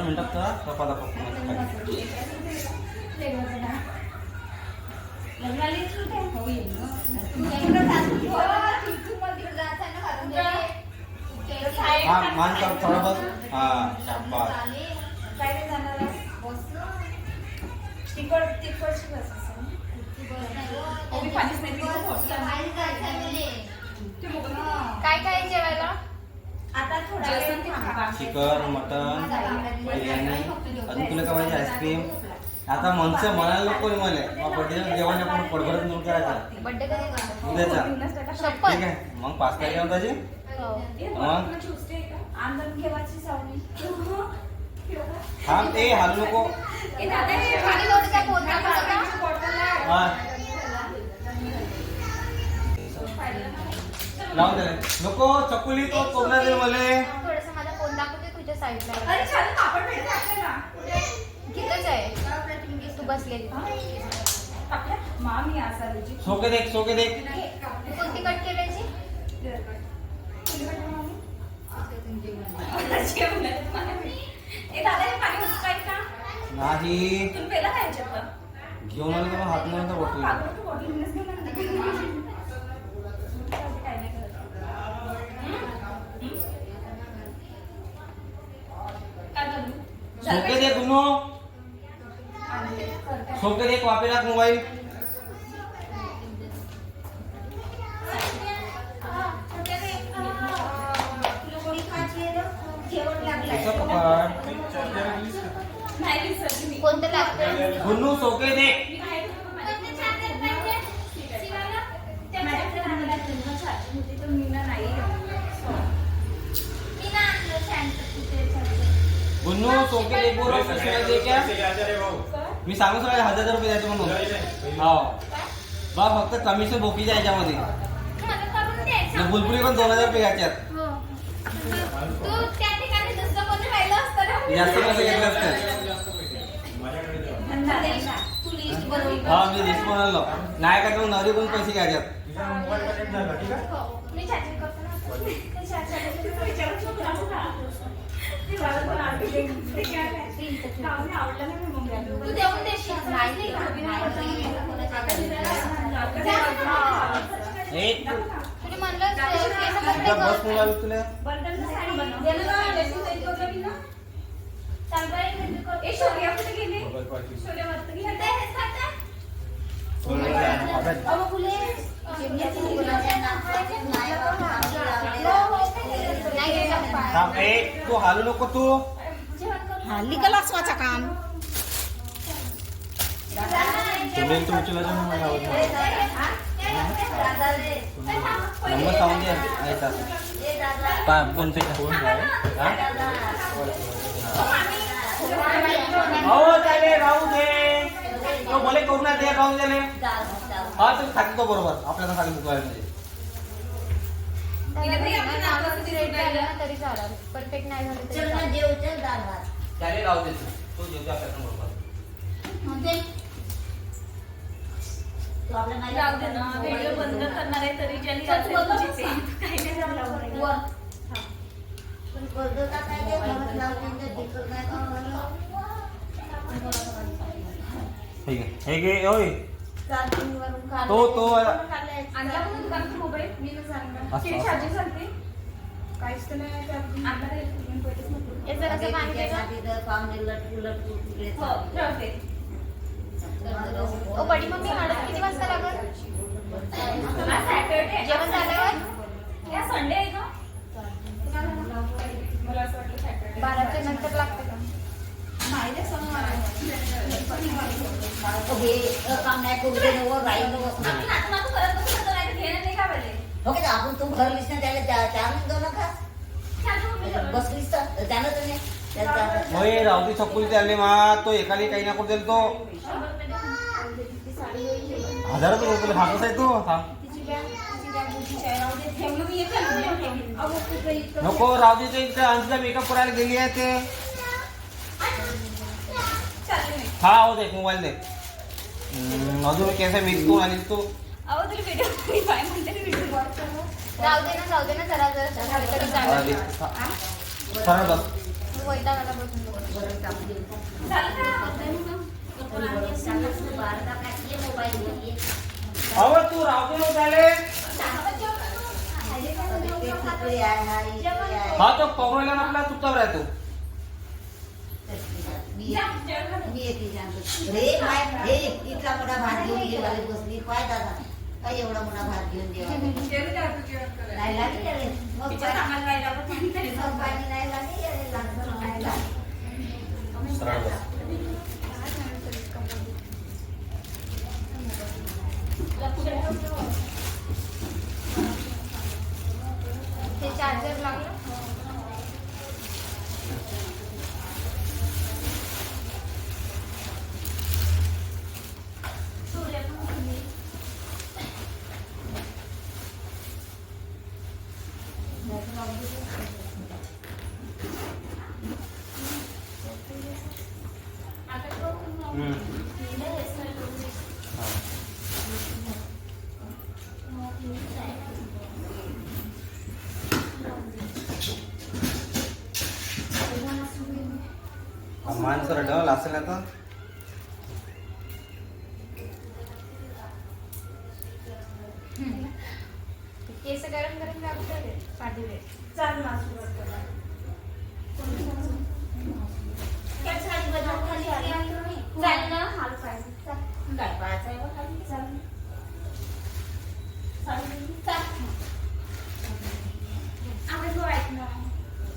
मिनिटात कपाला पकडून मान कर थोडं बस. हा शाबास. काय काय जेवायला आता थोडा चिकन मटन बिर्याणी अजून तुला काय पाहिजे आईस्क्रीम. आता मनचं म्हणायला नको मला बर्थडे जेवण आपण पडभरत म्हणून करायचा बर्थडे कधी करतो उद्याचा. शपथ ठीक आहे मग 5 तारखेला पाहिजे. मग हा ते हालू नको. खाली लोटचा फोन दाखवला हा लावून दे नको चकुली तो कोणा दे मला. थोडस माझा फोन दाखवते तुझ्या साईडला अरे छान पापड भेटते आपल्याला. तिथंच आहे तू बसलेली आपल्या मामी आसारीची सोके देख सोके देख. कोणती कट केल्याची नाही तुम्ही पहिला खायचे घेऊन आलं तर हात नंतर बघतो. सोके देख गुनो सोके देख वापे राख मोबाईल. कोणतं लागतं गुन्नू सोके देख. गुन्नू सोके देख बोल दे क्या. मी सांगू सगळे 1000 रुपये द्यायचे म्हणून. हो बा फक्त कमिशन बोकीच्या याच्यामध्ये बुलबुली पण 2000 रुपये घ्यायच्यात. जास्त पैसे घेतले असते. हा मी लिस्ट बनवलो नाही का तुम्ही नवरी पण पैसे घ्यायच्यात. तू देऊन देशील एक तुम्ही म्हणलं बस मुलाला तुला तू हालू नको तू. हल्ली का लाचवाचा काम तुम्ही तुमच्या नंबर सांगून द्या ऐका फोन पे फोन हो चालेल राहू दे तो बोले करू ना दे राहू दे. हा तुम्ही खाते तो बरोबर आपल्याला खाली मुकवायला तरी चालेल परफेक्ट नाही झालं तरी चालेल राहू दे तो जेवतो आपल्याला बरोबर. व्हिडिओ बंद करणार आहे तरी ज्यांनी ठीक आहे हे घे ओय तो मोबाईल मी सांगते काहीच तर नाही हे जरासं पाणी दे गं. ओ बडी मम्मी हळद किती वाजता लागल जेवण झाल्यावर संडे आहे का मला असं वाटलं 12च्या नंतर लागतं का आपण तू घर लिस्ट त्याला 4 जाऊ नका बसलीस तर त्यानं तुम्ही होय राहू दे चकुली चालले मा तो एकाने काही ना करू देईल तो 1000 रुपये हातच आहे तो. नको राहू दे ते अंशला मेकअप करायला गेली आहे ते. हा हो दे मोबाईल दे अजून कैसा मिक्स करून आली तू. जाऊ दे ना जरा जरा तरी चालेल. सरळ बस वैताग आला बसून बसून. बरं काम देऊ का? झालं का? बारका काय मोबाईल घेऊन अहो तू राहतो ना त्याले हा तो पवनला आपला चुपचाप राहतो. मी येते सांगतो रे काय हे इतका मोठा भात घेऊन जेवायला बसली काय दादा काय एवढा मोठा भात घेऊन जेवायला जेवण करा तू, जेवण करा. नाही लागेल रे. मग तिच्या कामाला राहिला पण नाही तरी मग पाणी नाही लागेल अरे लागलं नाही लागेल. सरळ बस. ते चार्जर लागलं. माणसं रडवलं असेल आता. केस गरम गरम लागतं पाठीवर. चाल ना, सुरुवात करा. काय साडी बदलून खाली आली आणि तुम्ही? चाल ना, हाल पाहिजे. काय पाहायचं आहे बा खाली? चाल. आम्ही जो ऐक ना.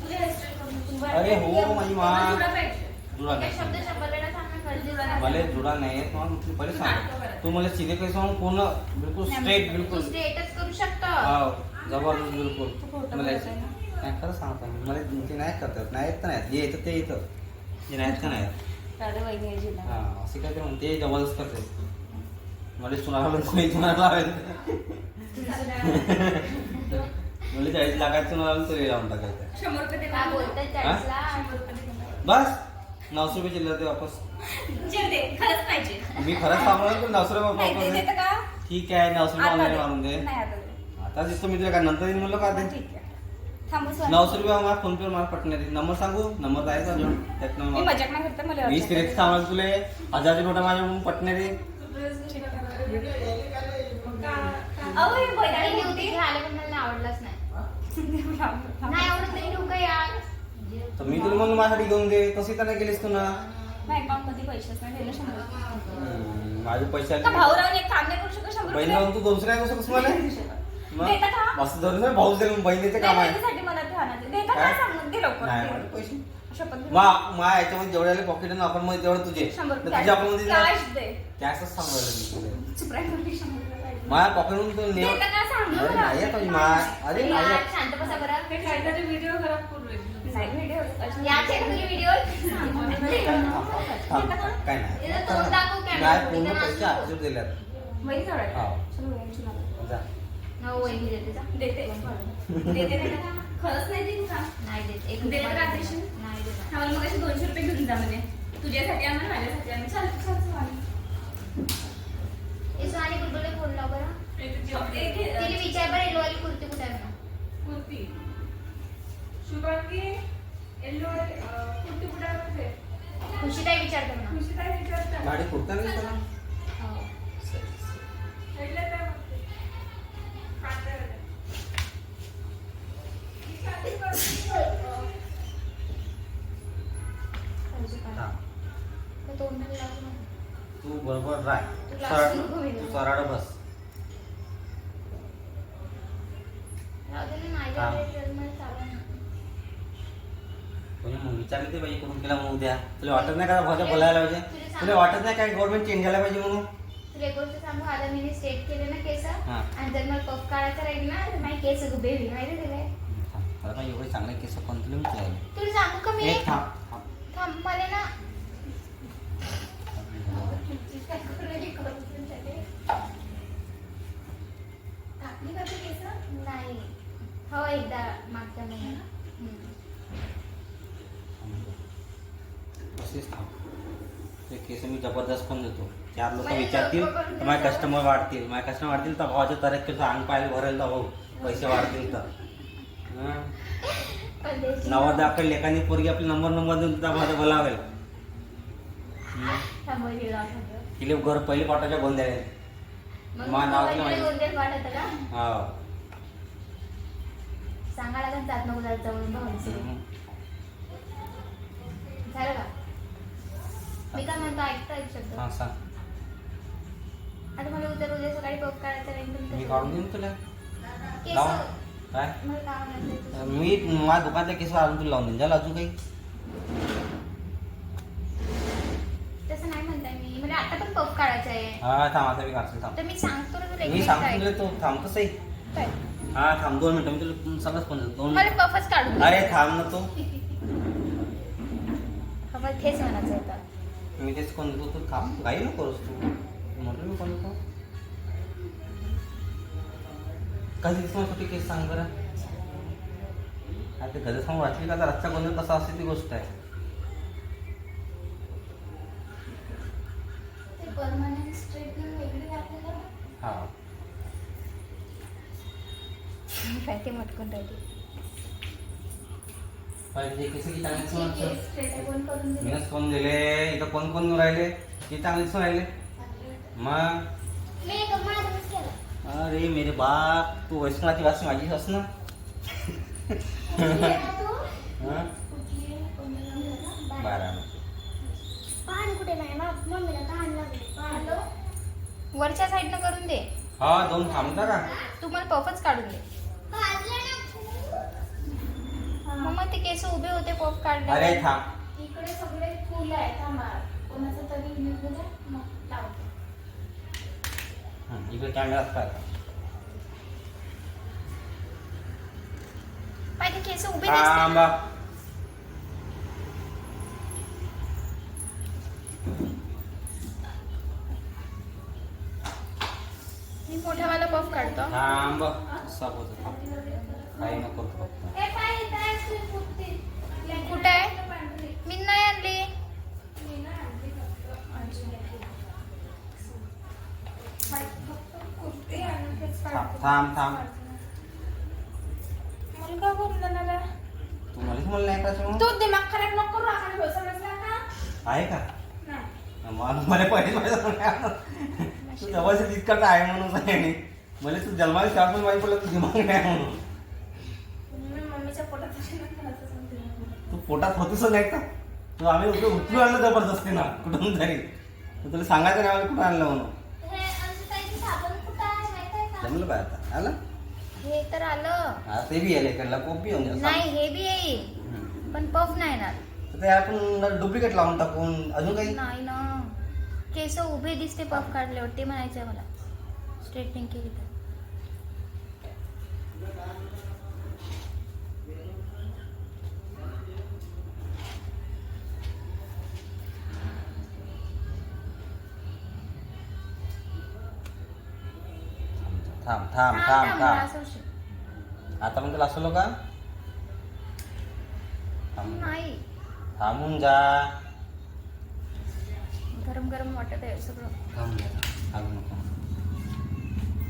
तुझ्या हेअरस्टाईल करून तू बरं. अरे हो माझी मान तुला पाहिजे. जुडा काय नाही. शब्द शंभर वेळा सांगणं गरजेचं मला जुडा नाही आहे. तुम्हाला तू पहिले सांग तू मला सीधे कैसे म्हणून पूर्ण बिलकुल स्ट्रेट बिलकुल तू स्टेटच करू शकतो. हाव जबरदस्त बिलकुल. तू खोटं मला बोलतोय ना. नाही खरं सांगतो मी. मला ते नाही करतात नाही येत तर नाही जे येतं ते येतं जे नाहीत का नाही राधा वहिनी आहे जिल्हा. हा असे काय ते म्हणते जबरदस्त करते. मला सुनाला कोणी सुनाला लावायचं मला 40 लाखाचं सुना लावून तरी लावून टाकायचं. 100 रुपये दे. काय बोलतात त्याला. 100 रुपये दे. बस 900 रुपये चिल्लर ते वापस. जेव दे. खरंच पाहिजे. मी खरंच सांगणार पण 900 रुपये नाही, वापस दे देतं का? ठीक आहे 900 रुपये आता ऑनलाईन दे. मारून दे. नाही, आता दे. आता दिसतो मी तुला काय नंतर येईन म्हणलं का दे. ठीक आहे. थांबू सर. 900 रुपये मला फोन पे मला पटणार नंबर सांगू नंबर जायचा अजून त्यात मी नंबर मजाक नाही करते, मला 20 क्रेट सांगणार तुले 1000 नोटा माझ्या म्हणून पटणारे. अहो, हे आणि बैलाला मी होती. उद्या हे आलं पण मला आवडलंच नाही. नाही आवडत तरी ठेवू का यार. तर मी तुला म्हणून माझ्यासाठी घेऊन दे तशी तर नाही केलीस तू ना. नाही, अकाउंट मध्ये पैसेच नाही दिले 100 रुपये. माझे पैसे आले का भाऊ राहून एक काम नाही करू शकत 100 बहीण रुपये? राहून तू 200 काय करू शकस मला देता का? मग असं धरून भाऊच दिलं बहिणीचे काम आहे. बहिणीसाठी मला ध्यानात आहे. देता का काय? सांगून दे लवकर. नाही दे. माझे पैसे शपथ घे. मा याच्यामध्ये जेवढे आले पॉकेट आणि आपण मध्ये तेवढं तुझे 100 तर रुपये तुझ्या आपण मध्ये कॅश दे. कॅशच सांगायला मी तुला. चुप राहा, मी 100 रुपये पाहिजे. माझ्या पॉकेटमधून तू नेव देता का सांग ना अरे मला. नाही आता मा अरे नाही यार, येत. शांत बसा बरं. हे काहीतरी व्हिडिओ खराब करू नाही, व्हिडिओ याचे का तुझे व्हिडिओ थांब, काय नाही इथं तोंड दाखव camera नाही मध्ये, पूर्ण इथं पैसे नाचू. अर्जंट दिल्यात वही जवळ आहे. हो. चलो वहिनीची नाव. जा. हो वहिनी देते जा. देते देते का? खरंच नाही देईन का? नाही देत. एक देते रुपया रात्रीची? नाही देत. आम्हाला मग असे 200 रुपये घेऊन जा म्हणे. तुझ्यासाठी आम्हाला माझ्यासाठी आम्ही चल चल चल. ए सोनाली बुलबुलला फोन लाव बरं. तिला विचार बरं येलो वाली कुर्ती कुठे आहे म्हणून. कुर्ती शुभांगी येल्लो कुर्ती कुठे आहे कुठे? खुशी ताई विचारते म्हणून. खुशी काय विचारता? गाडी कुठता नाही तुला हो. भेटलं काय म्हणते? काढता येतं. ही साडी हा. तर तोंडाला लागू नको. तू बरोबर राह तू सरळ लाजू नको तू सरळ बस राहू दे ना, माझ्या हा. ड्रेसमध्ये चालू आहे ना. कोणी मग विचारले ते पाहिजे करून केला म्हणून उद्या तुला वाटत नाही का भाषा बोलायला पाहिजे तुला वाटत नाही काय गव्हर्नमेंट चेंज झाला पाहिजे म्हणून तुला एक गोष्ट सांगू, आता मी स्टेट केले ना केस हा. आणि जर मला पफ काढायचं राहील ना तर माझे केस गुबे होईल माहिती आहे तुला. अरे पण एवढे चांगले केस कोण तुला विचारायला तुला सांगू का मी एक थांब थांब. थांब मला ना कापली का ते केस? नाही हो एकदा मागच्या महिन्यात. असेच थांब ते केस मी जबरदस्त पण देतो 4 लोक म्हणजे विचारतील लोकं पण तर माझे कस्टमर वाढतील तर भावाच्या तारीख अंग पाहायला भरेल तर भाऊ पैसे वाढतील तर हं. परदेशी. नवरदा आपल्या लेखानी पोरगी आपली नंबर देऊन तुझा बोलावेल. थांबव तिला आठवतं. तिले घर पहिले पाठवायच्या गोंद्या आहे. मग मा नाव मोबाईलकडे माहिती. गोंधळ वाटतं का? हा. सांगा लागेल जात नको जात जाऊन भाऊचे. झालं का? मी काय म्हणतो ऐकता एक शब्द. हा सांग. आता मला उद्या सकाळी पप काढायचा नाही मी काढून देईन तुला. केस लाव. काय मला लावायला मी माझ्या दुकानातल्या केस आणून तुला लावून देईन. झालं अजून काही? तसं नाही म्हणताय मी. म्हणजे आता पण पप काढायचा आहे. हा थांब आता मी काढतो थांब. तर मी सांगतो ना तुला एक मी मिनिट सांगतो ऐक. तुला तो थांब कसं आहे. काय? हा थांब 2 मिनिटं मी तुला सगळंच पण 2 मला मिनिटं. पफच काढून दे. अरे थांब ना तो. हा, मला तेच म्हणायचं होतं. मी तेच कोण देतो तू थांब. काही नको करूस तू. म्हटलं मी कोण देतो. कधी दिवसासाठी केस सांग बरं. आता घरी समोर वाचली का तर आजचा गोंधळ कसा असते ती गोष्ट आहे. ते परमनंट स्ट्रेटनिंग वेगळी आपल्याला. हा ते मटकून राहिली. पाहिजे केस की चांगली दिसून ठीक आहे, straight आहे, कोण करून दिली? मीनच कोण दिले इथं कोण राहिले की चांगले दिसून राहिले मग. मी एक माझ्याच केलं. अरे मेरे बाप तू वैष्णवाची भाषा माझी अस ना. कुठली आहे ना तू? हा? कुठली आहे? कोणत्या गावाला? बारा. पान कुठे नाही ना मम्मीला तहान लागली. हॅलो वरच्या साईडनं करून दे. हा 2 थांबता का. तू मला पफच काढून दे. मग ते केस उभे होते पफ काढले. अरे थांब. इकडे सगळे फुल आहे थांबा. कोणाचं तरी निघू द्या मग लावते. इकडे कॅमेरा काय पाहिजे केस उभे थांबा. दिसतात. मी मोठ्यावाला पफ काढतो. थांब सब होतं थांब. काही नको करू फक्त. कुठे आहे? मी नाही आणली. थांब. मुलगा करून देणार. तू मला नाही करायचं मग? तू दिमाग खराब नको करू. आपण समजला का? आहे का नाही. मला पहिले तू जवळच तितकं आहे म्हणून सांगितले. मला तू जन्माला शाळा पण माहिती पडलं तू दिमाग नाही म्हणून. मी मम्मीच्या पोटात अशी नाही करायचं सांगते. तू पोटात होतीस नाही का. तू आम्ही उचलून आणलं जबरदस्ती ना कुठून तरी. तू तुला सांगायचं नाही आम्ही कुठं आणलं म्हणून. जमलं पाहिजे आता आलं. हे तर आलं. हा ते बी आले त्याला कॉपी येऊन जाईल. नाही हे बी येईल पण पफ नाही येणार. तर ते आपण डुप्लिकेट लावून टाकून अजून काही. नाही ना केस उभे दिसते पफ काढल्यावर ते म्हणायचंय मला. स्ट्रेटनिंग केली तर थांब. असं होशील. आता पण तुला असलो का नाही थांबून जा. गरम गरम वाटत आहे सगळं. थांब जरा. आग नको.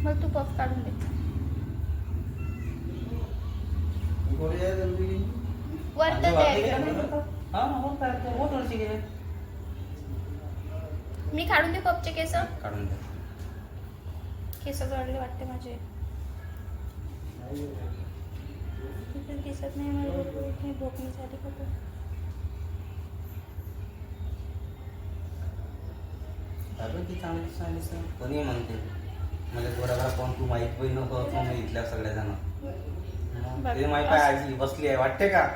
मग तू पफ काढून दे. वर तर द्या. मी काढून दे पफचे केस. काढून दे. केस गळले वाटते माझे. इकडे दिसत नाही मला. भोकणीसाठी का ती चांगली कोणी म्हणते मला बरोबर कोण तू माहित पण नको मी इथल्या सगळ्या जण ते माहिती आहे. आजी बसली आहे वाटते का.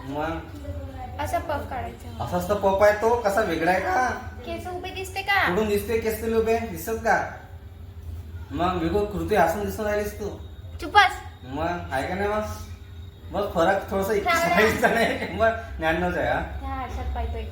मग असा पफ काढायचा. असाच तर पप आहे तो कसा वेगळा आहे का. केस उभे दिसते का? कुठून दिसते केस तुला उभे दिसत का. मग वेगळं कृती हसून दिसून राहिलीस तू. चुपास. मग आहे का नाही मग फरक थोडस 21 नाही मग 99 आहे. हा त्या आरशात पाहतो एक वेळ.